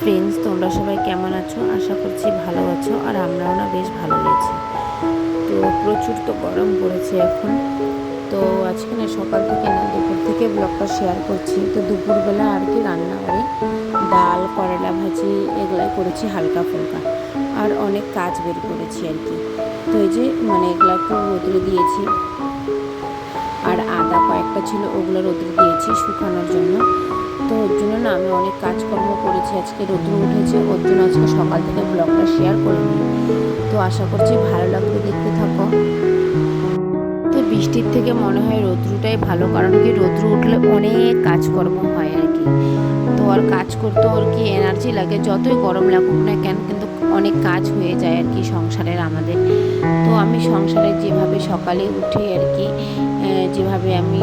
Friends, তোমরা সবাই কেমন আছো? আশা করছি ভালো আছো। আর আমরাও না বেশ ভালো আছি। তো প্রচুর তো গরম পড়েছে এখন। তো আজকে না সকাল থেকে না দুপুর থেকে ব্লগটা শেয়ার করছি। তো দুপুরবেলা আর কি রান্নাবাড়ি ডাল, করলা ভাজি এগুলাই করেছি হালকা ফুলকা। আর অনেক কাজ বের করেছি আর কি। তো এই যে এগুলো একটু রোদে দিয়েছি। আর আদা কয়েকটা ছিল, ওগুলো রোদে দিয়েছি শুকানোর জন্য। তো ওর জন্য না আমি অনেক কাজকর্ম করেছি। আজকে রোদ্র উঠেছে, ওর জন্য আজকে সকাল থেকে ব্লগটা শেয়ার করে নিই। তো আশা করছি ভালো লাগবে, দেখতে থাকো। তো বৃষ্টির থেকে মনে হয় রৌদ্রটাই ভালো, কারণ কি রৌদ্র উঠলে অনেক কাজকর্ম হয় আর কি। তো আর কাজ করতেও আর কি এনার্জি লাগে, যতই গরম লাগুক না কেন, কিন্তু অনেক কাজ হয়ে যায় আর কি সংসারের আমাদের। তো আমি সংসারে যেভাবে সকালে উঠে আর কি যেভাবে আমি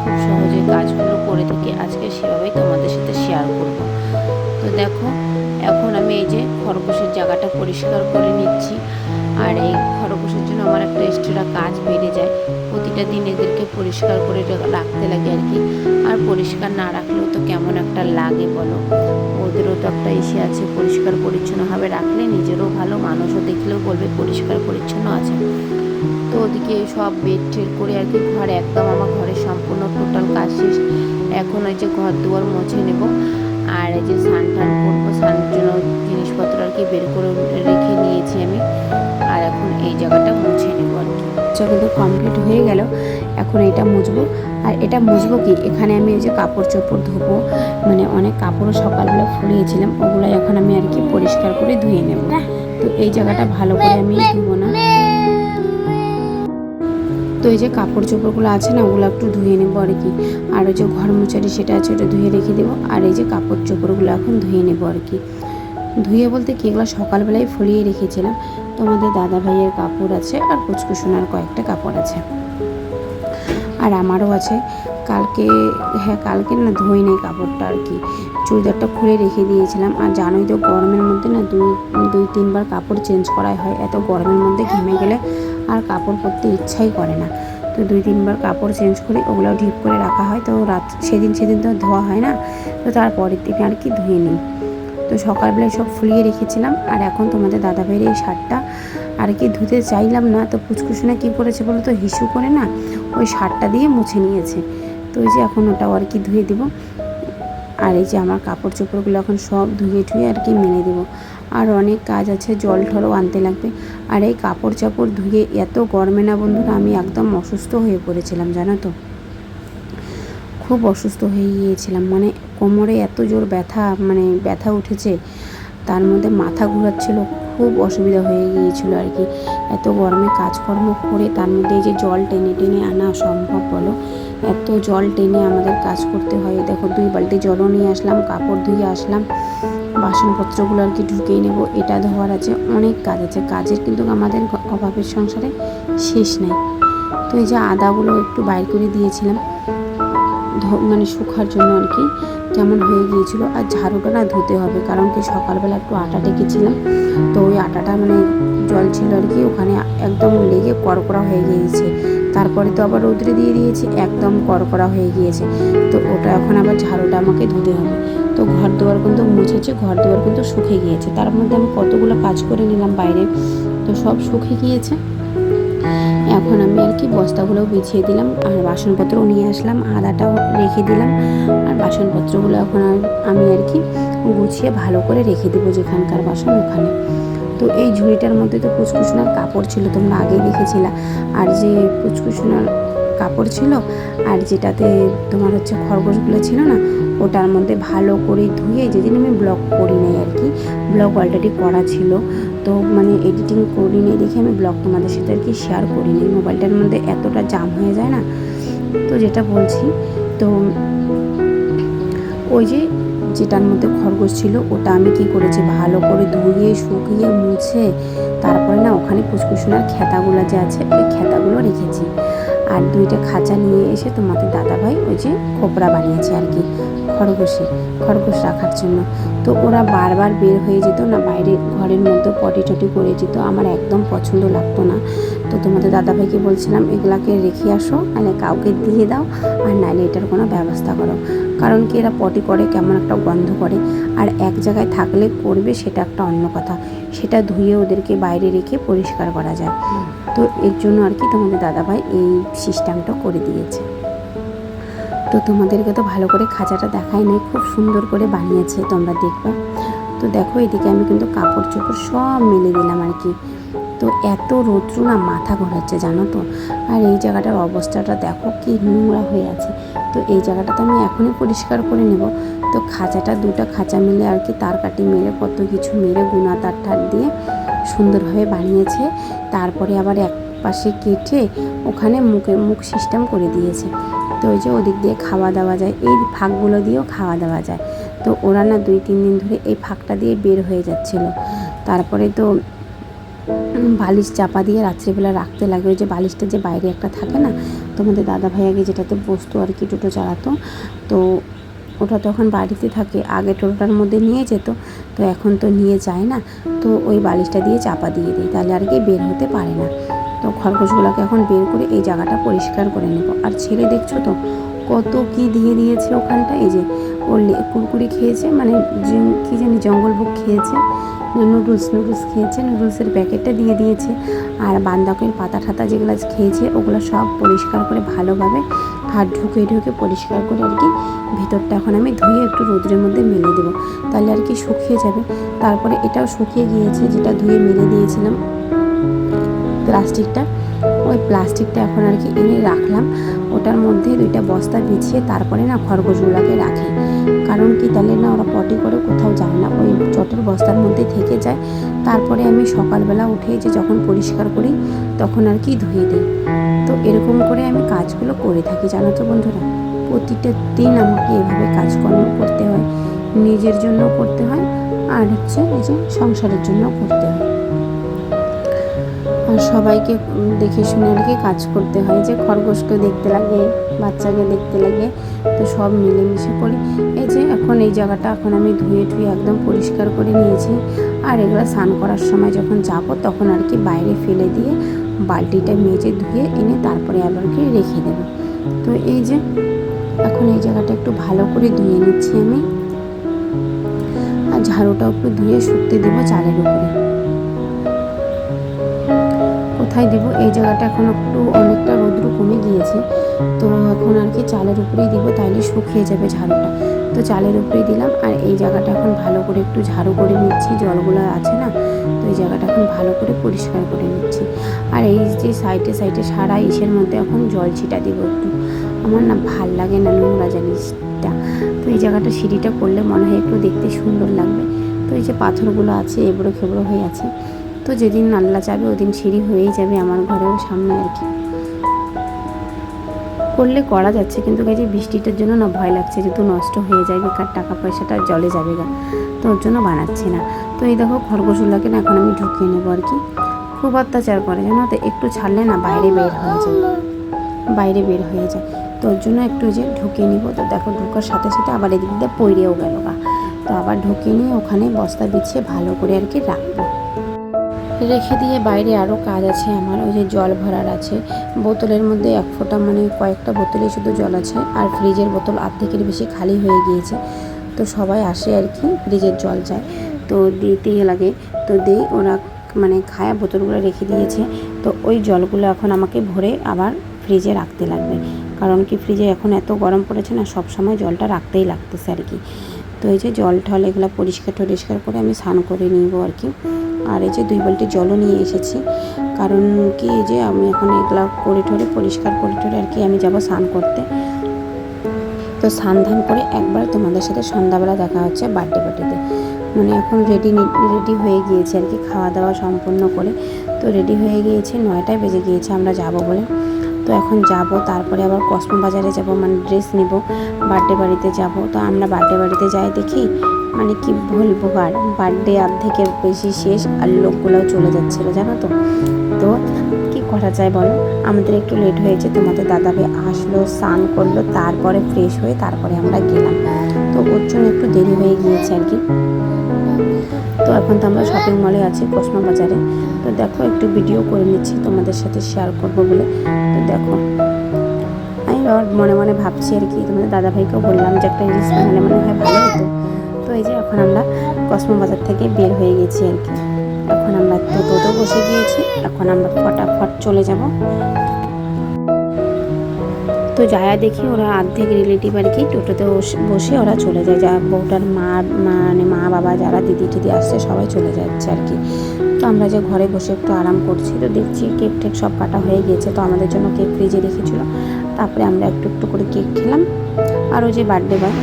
খুব সহজে কাজগুলো করে থাকি, আজকে সেভাবেই তোমাদের সাথে শেয়ার করব। তো দেখো, এখন আমি এই যে খরগোশের জায়গাটা পরিষ্কার করে নিচ্ছি। আর এই খরগোশের জন্য আমার একটা এক্সট্রা কাজ বেড়ে যায়। প্রতিটা দিন এদেরকে পরিষ্কার করে রাখতে লাগে আর কি। আর পরিষ্কার না রাখলেও তো কেমন একটা লাগে বলো। ওদেরও তো একটা ইসে আছে, পরিষ্কার পরিচ্ছন্নভাবে রাখলে নিজেরও ভালো, মানুষও দেখলেও বলবে পরিষ্কার পরিচ্ছন্ন আছে। তো ওদিকে সব বেড টেড করে আর কি ঘর একদম, আমার ঘরের সম্পূর্ণ টোটাল কাজ শেষ। এখন ওই যে ঘর দুয়ার মুছে নেব। আর এই যে স্নান টান করবো, স্নানের জন্য জিনিসপত্র আর কি বের করে রেখে নিয়েছি আমি। আর এখন এই জায়গাটা মুছে নেবো আর কি। কিন্তু কমপ্লিট হয়ে গেল। এখন এটা মুছবো। আর এটা মুছবো কি, এখানে আমি এই যে কাপড় চোপড় ধোবো, অনেক কাপড়ও সকালবেলা ফুলিয়েছিলাম, ওগুলাই এখন আমি আর কি পরিষ্কার করে ধুয়ে নেব। তো এই জায়গাটা ভালো করে আমি ধুবো না। তো এই যে কাপড় চোপড়গুলো আছে না, ওগুলো একটু ধুয়ে নেবো আর কি। আর ওই যে ঘর মোছারি সেটা আছে, ওটা ধুয়ে রেখে দেবো। আর এই যে কাপড় চোপড়গুলো এখন ধুয়ে নেবো আর কি। ধুয়ে বলতে কি, এগুলো সকালবেলায় ফুলিয়ে রেখেছিলাম। তোমাদের দাদা ভাইয়ের কাপড় আছে, আর কুচকুশোনার কয়েকটা কাপড় আছে, আর আমারও আছে। কালকে না ধুই নেই কাপড়টা আর কি। চুড়িদারটা খুলে রেখে দিয়েছিলাম। আর জানোই তো গরমের মধ্যে না দুই তিনবার কাপড় চেঞ্জ করাই হয়। এত গরমের মধ্যে ঘেমে গেলে আর কাপড় পরতে ইচ্ছাই করে না। তো 2-3 বার কাপড় চেঞ্জ করে ওগুলো ঢিপ করে রাখা হয়। তো সেদিন তো ধোয়া হয় না। তো তারপরের দিন আর কি ধুয়ে নিই। তো সকালবেলায় সব ফুলিয়ে রেখেছিলাম। আর এখন তোমাদের দাদাভাইয়ের এই শার্টটা আর কি ধুতে চাইলাম না। তো পুচকুসোনা কী করেছে বলো তো, হিসু করে না ওই শার্টটা দিয়ে মুছে নিয়েছে। তো ওই যে এখন ওটাও আর কি ধুয়ে দিব। আর এই যে আমার কাপড় চোপড়গুলো এখন সব ধুয়ে আর কি মেলে দেবো। আর অনেক কাজ আছে, জল ঠলও আনতে লাগবে। আর এই কাপড় চাপড় ধুয়ে এত গরমে না বন্ধুরা, আমি একদম অসুস্থ হয়ে পড়েছিলাম, জানো তো। খুব অসুস্থ হয়ে গিয়েছিলাম, কোমরে এত জোর ব্যথা উঠেছে। তার মধ্যে মাথা ঘোরাচ্ছিল, খুব অসুবিধা হয়ে গিয়েছিল আর কি। এত গরমে কাজকর্ম করে তার মধ্যে এই যে জল টেনে টেনে আনা সম্ভব বলো? এত জল টেনে আমাদের কাজ করতে হয়। দেখো 2 বালতি জলও নিয়ে আসলাম, কাপড় ধুয়ে আসলাম, বাসনপত্রগুলো আর কি ঢুকিয়ে নেব। এটা ধোয়ার আছে, অনেক কাজ আছে। কাজের কিন্তু আমাদের অভাবের সংসারে শেষ নাই। তো এই যে আদাগুলো একটু বাইর করে দিয়েছিলাম শুকার জন্য আর কি, কেমন হয়ে গিয়েছিল। আর ঝাড়ুটা না ধুতে হবে, কারণ কি সকালবেলা একটু আটা টেকেছিলাম। তো ওই আটাটা জল ছিল আর কি, ওখানে একদম লেগে কড়কড়া হয়ে গিয়েছে। তারপরে তো আবার রৌদ্রে দিয়ে দিয়েছি, একদম কড়কড়া হয়ে গিয়েছে। তো ওটা এখন আবার ঝাড়ুটা আমাকে ধুতে হবে। তো ঘর দুয়ার কিন্তু মুছেছে, ঘর দুয়ার কিন্তু শুকিয়ে গিয়েছে। তার মধ্যে আমি কতগুলো কাজ করে নিলাম বাইরে, তো সব শুকিয়ে গিয়েছে। এখন আমি আর কি বস্তাগুলোও বিছিয়ে দিলাম, আর বাসনপত্রও নিয়ে আসলাম, আদাটাও রেখে দিলাম। আর বাসনপত্রগুলো এখন আমি আর কি গুছিয়ে ভালো করে রেখে দেবো, যেখানকার বাসন ওখানে। তো এই ঝুড়িটার মধ্যে তো পুচকুসোনার কাপড় ছিল, তোমরা আগেই দেখেছিলা। আর যে পুচকুসোনার কাপড় ছিল, আর যেটাতে তোমার হচ্ছে খরগোশগুলো ছিল না, ওটার মধ্যে ভালো করে ধুয়ে, যেদিন আমি ব্লগ করি নাই আর কি, ব্লগ অলরেডি করা ছিল। তো এডিটিং করি নি দেখে আমি ব্লগ তোমাদের সাথে আর কি শেয়ার করিনি। মোবাইলটার মধ্যে এতটা জাম হয়ে যায় না। তো যেটা বলছি, তো ওই যে যেটার মধ্যে খরগোশ ছিল, ওটা আমি কি করেছি, ভালো করে ধুয়ে শুকিয়ে মুছে তারপরে না ওখানে কুচকুচুনার খেতাগুলো যে আছে, ওই খেতাগুলো রেখেছি। আর 2টা খাঁচা নিয়ে এসে তোমাদের দাদাভাই ওই যে খোপড়া বানিয়েছে আর কি, খরগোশ রাখার জন্য। তো ওরা বারবার বের হয়ে যেত না, বাইরে ঘরের মধ্যে পটি টটি করে যেত, আমার একদম পছন্দ লাগতো না। তো তোমাদের দাদাভাইকে বলছিলাম এগুলাকে রেখে আসো, নাহলে কাউকে দিয়ে দাও, আর নাহলে এটার কোনো ব্যবস্থা করো। কারণ কি এরা পটি করে কেমন একটা গন্ধ করে, আর এক জায়গায় থাকলে করবে সেটা একটা অন্য কথা, সেটা ধুয়ে ওদেরকে বাইরে রেখে পরিষ্কার করা যায়। তো এর জন্য আর কি তোমাদের দাদাভাই এই সিস্টেমটা করে দিয়েছে। তো তোমাদেরকে তো ভালো করে খাঁচাটা দেখাই নাই, খুব সুন্দর করে বানিয়েছে, তোমরা দেখবে। তো দেখো এদিকে আমি কিন্তু কাপড় চোপড় সব মেলে দিলাম আর কি। তো এত রৌদ্র না, মাথা ঘোরাচ্ছে জানো তো। আর এই জায়গাটার অবস্থাটা দেখো কি নোংরা হয়ে আছে। তো এই জায়গাটা তো আমি এখনই পরিষ্কার করে নেব। তো খাঁচাটা, দুটো খাঁচা মিলে আর কি তার কাটি মেরে, কত কিছু মেরে গুনা তার ঠার দিয়ে সুন্দরভাবে বানিয়েছে। তারপরে আবার এক পাশে কেটে ওখানে মুখ সিস্টেম করে দিয়েছে। তো ওই যে ওদিক দিয়ে খাওয়া দাওয়া যায়, এই ফাঁকগুলো দিয়েও খাওয়া দাওয়া যায়। তো ওরা না 2-3 দিন ধরে এই ফাঁকটা দিয়ে বের হয়ে যাচ্ছিল। তারপরে তো বালিশ চাপা দিয়ে রাত্রিবেলা রাখতে লাগে, ওই যে বালিশটা যে বাইরে একটা থাকে না, তোমাদের দাদাভাই আগে যেটাতে বসতো আর কি, টোটো চালাতো, তো ওটা তখন বাড়িতে থাকে, আগে টোটোটার মধ্যে নিয়ে যেত, তো এখন তো নিয়ে যায় না। তো ওই বালিশটা দিয়ে চাপা দিয়ে দিই, তাহলে আর কি বের হতে পারে না। তো খরগোশগুলোকে এখন বের করে এই জায়গাটা পরিষ্কার করে নেব। আর ছেলে দেখছো তো কত কি দিয়ে দিয়েছে ওখানটা, এই যে ওর কুরকুরি খেয়েছে, মানে কী জানি জঙ্গল বুক খেয়েছে, নুডলস খেয়েছে, নুডলসের প্যাকেটটা দিয়ে দিয়েছে। আর বাঁধাকপির পাতা ঠাতা যেগুলো খেয়েছে ওগুলো সব পরিষ্কার করে ভালোভাবে হাত ঢুকে পরিষ্কার করে আর কি ভিতরটা এখন আমি ধুয়ে একটু রোদ্রের মধ্যে মেলে দেবো, তাহলে আর কি শুকিয়ে যাবে। তারপরে এটাও শুকিয়ে গিয়েছে, যেটা ধুয়ে মেলে দিয়েছিলাম প্লাস্টিকটা, ওই প্লাস্টিকটা এখন আর কি এনে রাখলাম। ওটার মধ্যে 2টা বস্তা বিছিয়ে তারপরে না খরগোশগুলোকে রাখি। কারণ কি, তাহলে না ওরা পটি করে কোথাও যায় না, ওই চটের বস্তার মধ্যে থেকে যায়। তারপরে আমি সকালবেলা উঠে যে যখন পরিষ্কার করি তখন আর কি ধুয়ে দিই। তো এরকম করে আমি কাজগুলো করে থাকি জানো তো বন্ধুরা। প্রতিটা দিন আমাকে এভাবে কাজকর্ম করতে হয়, নিজের জন্য করতে হয়, আর হচ্ছে এই যে সংসারের জন্য করতে হয়, আর সবাইকে দেখে শুনে আর কি কাজ করতে হয়। যে খরগোশকে দেখতে লাগে, বাচ্চাকে দেখতে লাগে, তো সব মিলেমিশে করি। এই যে এখন এই জায়গাটা এখন আমি ধুয়ে একদম পরিষ্কার করে নিয়েছি। আর এগুলো স্নান করার সময় যখন যাব তখন আর কি বাইরে ফেলে দিয়ে বালতিটা মেজে ধুয়ে এনে তারপরে আবার কি রেখে দেবো। তো এই যে এখন এই জায়গাটা একটু ভালো করে ধুয়ে নিচ্ছি আমি, আর ঝাড়ুটাও একটু ধুয়ে শুকতে দেবো চালের উপরে। কোথায় দিব, এই জায়গাটা এখন একটু অনেকটা রৌদ্র কমে গিয়েছে, তো এখন আর কি চালের উপরেই দিব, তাইলে শুকিয়ে যাবে ঝাড়ুটা। তো চালের উপরেই দিলাম। আর এই জায়গাটা এখন ভালো করে একটু ঝাড়ু করে নিচ্ছি, জলগুলো আছে না, তো এই জায়গাটা এখন ভালো করে পরিষ্কার করে নিচ্ছি। আর এই যে সাইডে সারা ইসের মধ্যে এখন জল ছিটা দিব একটু, আমার না ভাল লাগে না নোংরা জিনিসটা। তো এই জায়গাটা সিঁড়িটা করলে মনে হয় একটু দেখতে সুন্দর লাগবে। তো এই যে পাথরগুলো আছে এবড়ো খেবড়ো হয়ে আছে, তো যেদিন আল্লাহ যাবে ওদিন সিঁড়ি হয়েই যাবে আমার ঘরেও সামনে আর কি। করলে করা যাচ্ছে, কিন্তু এই যে বৃষ্টিটার জন্য না ভয় লাগছে, যেহেতু নষ্ট হয়ে যায়, বেকার টাকা পয়সাটা জলে যাবে গা, তো ওর জন্য বানাচ্ছি না। তো এই দেখো খরগোশগুলোকে না এখন আমি ঢুকিয়ে নেবো আর কি। খুব অত্যাচার করে জানো তো, একটু ছাড়লে না বাইরে বের হয়ে যায়, তো ওর জন্য একটু যে ঢুকিয়ে নিব। তো দেখো ঢোকার সাথে সাথে আবার এদিক দিয়ে পড়েও গেল গা, তো আবার ঢুকিয়ে নিয়ে ওখানে বস্তা বিছিয়ে ভালো করে আর কি রাখবো। রেখে দিয়ে বাইরে আরও কাজ আছে আমার, ওই যে জল ভরার আছে, বোতলের মধ্যে 1 ফোঁটা মানে কয়েকটা বোতলে শুধু জল আছে, আর ফ্রিজের বোতল অর্ধেকের বেশি খালি হয়ে গিয়েছে। তো সবাই আসে আর কি, ফ্রিজের জল চায়, তো দিতেই লাগে, তো দিই, ওরা মানে খায়া বোতলগুলো রেখে দিয়েছে। তো ওই জলগুলো এখন আমাকে ভরে আবার ফ্রিজে রাখতে লাগবে, কারণ কি ফ্রিজে এখন এত গরম পড়েছে না, সব সময় জলটা রাখতেই লাগতেছে আর কি। তো এই যে জল ঠল এগুলো পরিষ্কার করে আমি স্নান করে নিব আর কি। আর এই যে 2 বালতি জলও নিয়ে এসেছি, কারণ কি যে আমি এখন এগুলো পরিষ্কার করে আর কি আমি যাব স্নান করতে। তো স্নান ধান করে একবার তোমাদের সাথে সন্ধ্যাবেলা দেখা হচ্ছে বার্থডে পার্টিতে। মানে এখন রেডি হয়ে গিয়েছে আর কি, খাওয়া দাওয়া সম্পূর্ণ করে তো রেডি হয়ে গিয়েছে, 9টা বেজে গিয়েছে আমরা যাব বলে। তো এখন যাব, তারপরে আবার কসমো বাজারে যাব, মানে ড্রেস নিব, বার্থডে বাড়িতে যাব। তো আমরা বার্থডে বাড়িতে যাই দেখি মানে কি বলবো, বার্থডে অর্ধেকের বেশি শেষ, আর লোকগুলোও চলে যাচ্ছিলো জানো তো। তো কি করা যায় বলো, আমাদের একটু লেট হয়েছে, তোমাদের দাদাভাই আসলো, স্নান করলো, তারপরে ফ্রেশ হয়ে তারপরে আমরা গেলাম। তো ওর জন্য একটু দেরি হয়ে গিয়েছে আর কি। তো এখন তো আমরা শপিং মলে আছি কসমা বাজারে। তো দেখো একটু ভিডিও করে নিচ্ছি তোমাদের সাথে শেয়ার করবো বলে। তো দেখো আমি মনে মনে ভাবছি আর কি, তোমাদের দাদাভাইকেও বললাম যে একটা রিলস বানালে মনে হয় ভালো হতো। তো এই যে এখন আমরা কসমা বাজার থেকে বের হয়ে গেছি আর কি। এখন আমরা টোটো বসে গিয়েছি, এখন আমরা ফটাফট চলে যাব। তো যায়া দেখি ওরা অর্ধেক রিলেটিভ আর কি টোটোতে বসে ওরা চলে যায়, যা বউটার মানে মা বাবা যারা দিদি টিদি আসছে সবাই চলে যাচ্ছে আর কি। তো আমরা যে ঘরে বসে একটু আরাম করছি, তো দেখছি কেক টেক সব কাটা হয়ে গিয়েছে। তো আমাদের জন্য কেক ফ্রিজে রেখেছিলো, তারপরে আমরা একটু একটু করে কেক খেলাম। আর ওই যে বার্থডে বয়।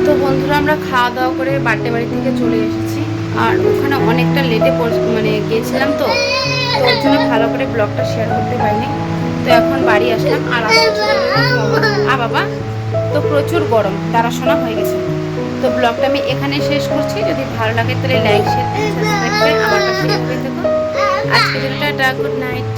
তো বন্ধুরা আমরা খাওয়া দাওয়া করে বার্থডে বাড়ি থেকে চলে এসেছি। আর ওখানে অনেকটা লেটে মানে গিয়েছিলাম, তো ওর জন্য ভালো করে ব্লগটা শেয়ার করতে পারিনি। তো এখন বাড়ি আসলাম আর বাবা তো প্রচুর গরম, দাঁড়াশোনা হয়ে গেছে। তো ব্লগটা আমি এখানে শেষ করছি। যদি ভালো লাগে তাহলে লাইক শেয়ার সাবস্ক্রাইব করে আমার পাশে থাকো। আজকে দিনটা গুড নাইট।